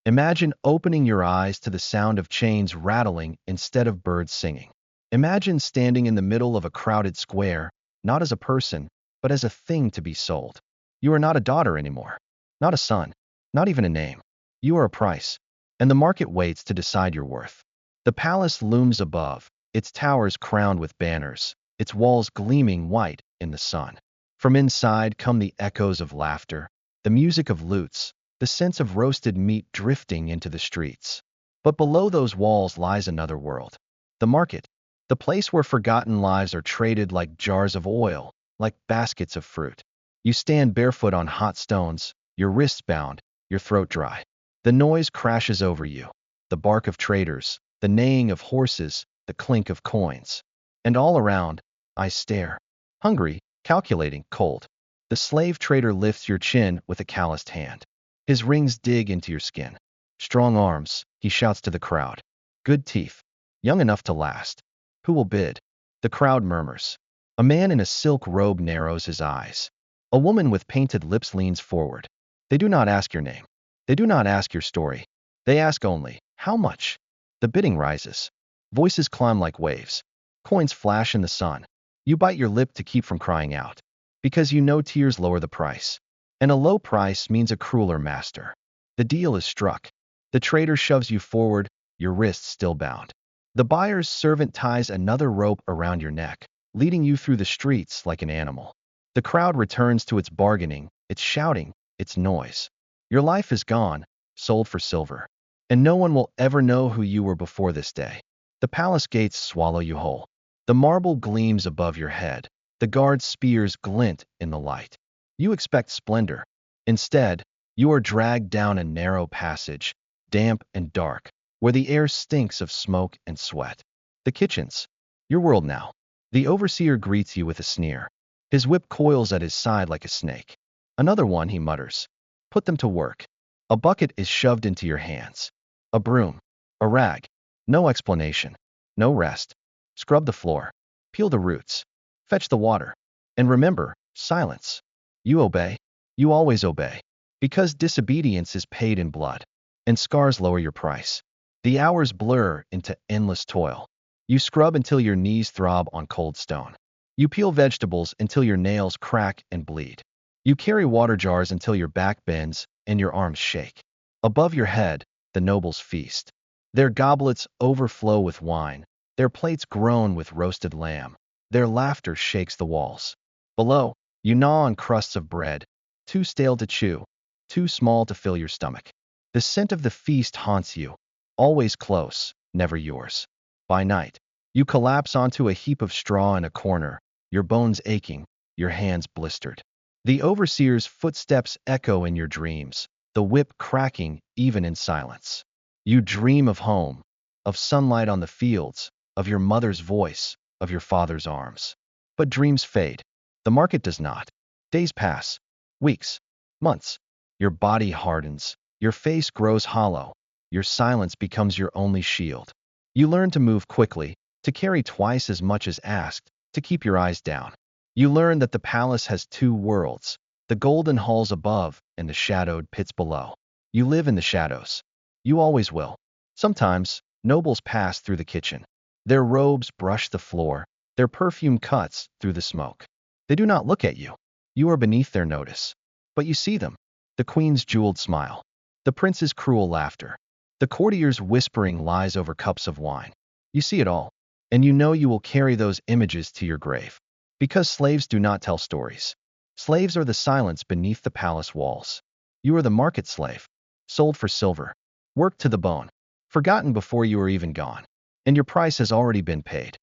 Imagine opening your eyes to the sound of chains rattling instead of birds singing. Imagine standing in the middle of a crowded square, not as a person, but as a thing to be sold. You are not a daughter anymore, not a son, not even a name. You are a price, and the market waits to decide your worth. The palace looms above, its towers crowned with banners, its walls gleaming white in the sun. From inside come the echoes of laughter, the music of lutes, the sense of roasted meat drifting into the streets. But below those walls lies another world. The market, the place where forgotten lives are traded like jars of oil, like baskets of fruit. You stand barefoot on hot stones, your wrists bound, your throat dry. The noise crashes over you, the bark of traders, the neighing of horses, the clink of coins. And all around, I stare, hungry, calculating, cold. The slave trader lifts your chin with a calloused hand. His rings dig into your skin. Strong arms, he shouts to the crowd. Good teeth, young enough to last. Who will bid? The crowd murmurs. A man in a silk robe narrows his eyes. A woman with painted lips leans forward. They do not ask your name. They do not ask your story. They ask only, how much? The bidding rises. Voices climb like waves. Coins flash in the sun. You bite your lip to keep from crying out, because you know tears lower the price. And a low price means a crueler master. The deal is struck. The trader shoves you forward, your wrists still bound. The buyer's servant ties another rope around your neck, leading you through the streets like an animal. The crowd returns to its bargaining, its shouting, its noise. Your life is gone, sold for silver. And no one will ever know who you were before this day. The palace gates swallow you whole. The marble gleams above your head. The guards' spears glint in the light. You expect splendor. Instead, you are dragged down a narrow passage, damp and dark, where the air stinks of smoke and sweat. The kitchens, your world now. The overseer greets you with a sneer. His whip coils at his side like a snake. Another one, he mutters. Put them to work. A bucket is shoved into your hands. A broom. A rag. No explanation. No rest. Scrub the floor. Peel the roots. Fetch the water. And remember, silence. You obey. You always obey. Because disobedience is paid in blood. And scars lower your price. The hours blur into endless toil. You scrub until your knees throb on cold stone. You peel vegetables until your nails crack and bleed. You carry water jars until your back bends and your arms shake. Above your head, the nobles feast. Their goblets overflow with wine. Their plates groan with roasted lamb. Their laughter shakes the walls. Below, you gnaw on crusts of bread, too stale to chew, too small to fill your stomach. The scent of the feast haunts you, always close, never yours. By night, you collapse onto a heap of straw in a corner, your bones aching, your hands blistered. The overseer's footsteps echo in your dreams, the whip cracking even in silence. You dream of home, of sunlight on the fields, of your mother's voice, of your father's arms. But dreams fade. The market does not. Days pass, weeks, months. Your body hardens, your face grows hollow, your silence becomes your only shield. You learn to move quickly, to carry twice as much as asked, to keep your eyes down. You learn that the palace has two worlds, the golden halls above and the shadowed pits below. You live in the shadows. You always will. Sometimes, nobles pass through the kitchen. Their robes brush the floor, their perfume cuts through the smoke. They do not look at you. You are beneath their notice. But you see them. The queen's jeweled smile. The prince's cruel laughter. The courtier's whispering lies over cups of wine. You see it all. And you know you will carry those images to your grave. Because slaves do not tell stories. Slaves are the silence beneath the palace walls. You are the market slave. Sold for silver. Worked to the bone. Forgotten before you are even gone. And your price has already been paid.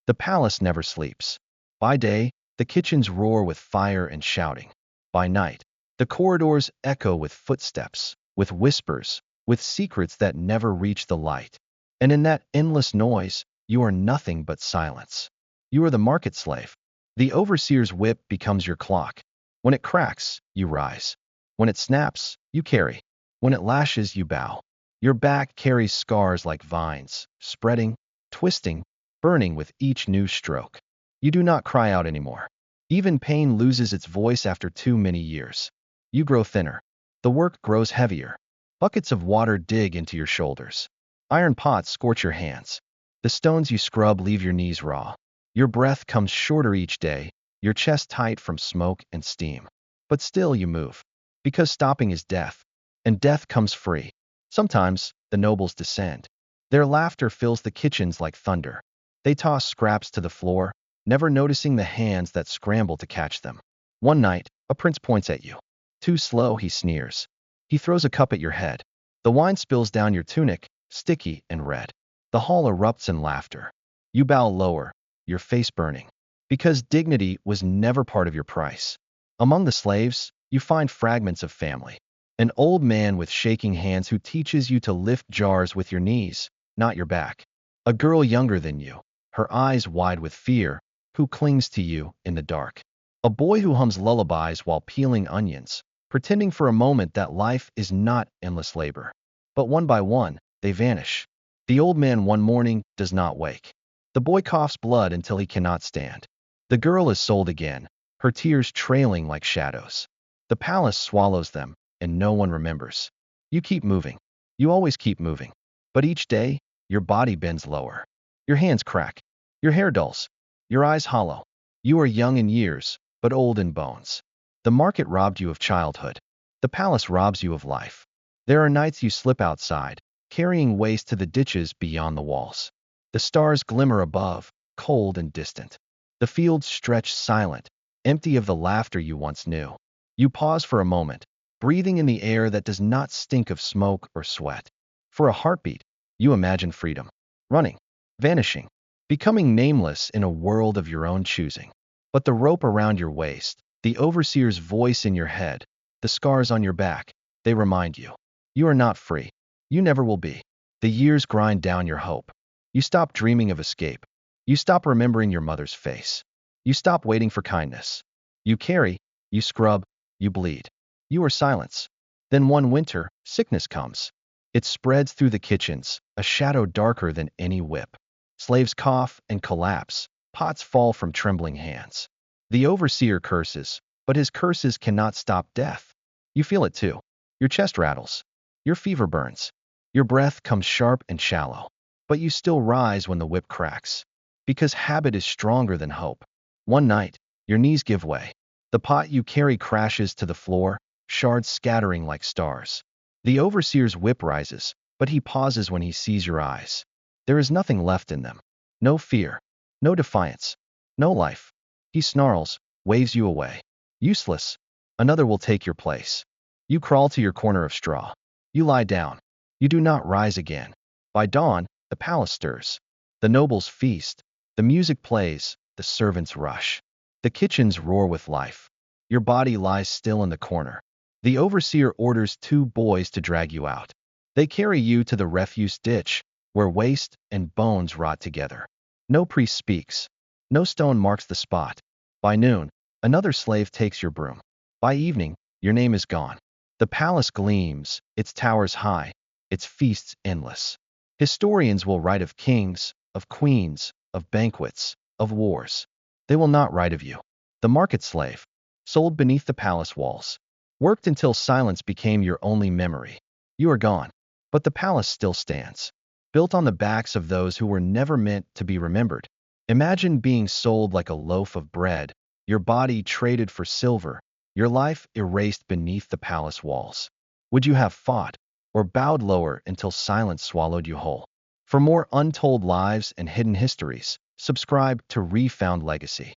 The palace never sleeps. By day, the kitchens roar with fire and shouting. By night, the corridors echo with footsteps, with whispers, with secrets that never reach the light. And in that endless noise, you are nothing but silence. You are the market slave. The overseer's whip becomes your clock. When it cracks, you rise. When it snaps, you carry. When it lashes, you bow. Your back carries scars like vines, spreading, twisting, burning with each new stroke. You do not cry out anymore. Even pain loses its voice after too many years. You grow thinner. The work grows heavier. Buckets of water dig into your shoulders. Iron pots scorch your hands. The stones you scrub leave your knees raw. Your breath comes shorter each day, your chest tight from smoke and steam. But still you move. Because stopping is death. And death comes free. Sometimes, the nobles descend. Their laughter fills the kitchens like thunder. They toss scraps to the floor, never noticing the hands that scramble to catch them. One night, a prince points at you. Too slow, he sneers. He throws a cup at your head. The wine spills down your tunic, sticky and red. The hall erupts in laughter. You bow lower, your face burning. Because dignity was never part of your price. Among the slaves, you find fragments of family. An old man with shaking hands who teaches you to lift jars with your knees, not your back. A girl younger than you, her eyes wide with fear, who clings to you in the dark. A boy who hums lullabies while peeling onions, pretending for a moment that life is not endless labor. But one by one, they vanish. The old man one morning does not wake. The boy coughs blood until he cannot stand. The girl is sold again, her tears trailing like shadows. The palace swallows them, and no one remembers. You keep moving. You always keep moving. But each day, your body bends lower. Your hands crack. Your hair dulls. Your eyes hollow. You are young in years, but old in bones. The market robbed you of childhood. The palace robs you of life. There are nights you slip outside, carrying waste to the ditches beyond the walls. The stars glimmer above, cold and distant. The fields stretch silent, empty of the laughter you once knew. You pause for a moment, breathing in the air that does not stink of smoke or sweat. For a heartbeat, you imagine freedom. Running, vanishing, becoming nameless in a world of your own choosing. But the rope around your waist, the overseer's voice in your head, the scars on your back, they remind you. You are not free. You never will be. The years grind down your hope. You stop dreaming of escape. You stop remembering your mother's face. You stop waiting for kindness. You carry, you scrub, you bleed. You are silence. Then one winter, sickness comes. It spreads through the kitchens, a shadow darker than any whip. Slaves cough and collapse. Pots fall from trembling hands. The overseer curses, but his curses cannot stop death. You feel it too. Your chest rattles. Your fever burns. Your breath comes sharp and shallow. But you still rise when the whip cracks. Because habit is stronger than hope. One night, your knees give way. The pot you carry crashes to the floor, shards scattering like stars. The overseer's whip rises, but he pauses when he sees your eyes. There is nothing left in them. No fear. No defiance. No life. He snarls, waves you away. Useless. Another will take your place. You crawl to your corner of straw. You lie down. You do not rise again. By dawn, the palace stirs. The nobles feast. The music plays. The servants rush. The kitchens roar with life. Your body lies still in the corner. The overseer orders two boys to drag you out. They carry you to the refuse ditch, where waste and bones rot together. No priest speaks. No stone marks the spot. By noon, another slave takes your broom. By evening, your name is gone. The palace gleams, its towers high, its feasts endless. Historians will write of kings, of queens, of banquets, of wars. They will not write of you. The market slave, sold beneath the palace walls, worked until silence became your only memory. You are gone, but the palace still stands, built on the backs of those who were never meant to be remembered. Imagine being sold like a loaf of bread, your body traded for silver, your life erased beneath the palace walls. Would you have fought, or bowed lower until silence swallowed you whole? For more untold lives and hidden histories, subscribe to RefoundLegacy.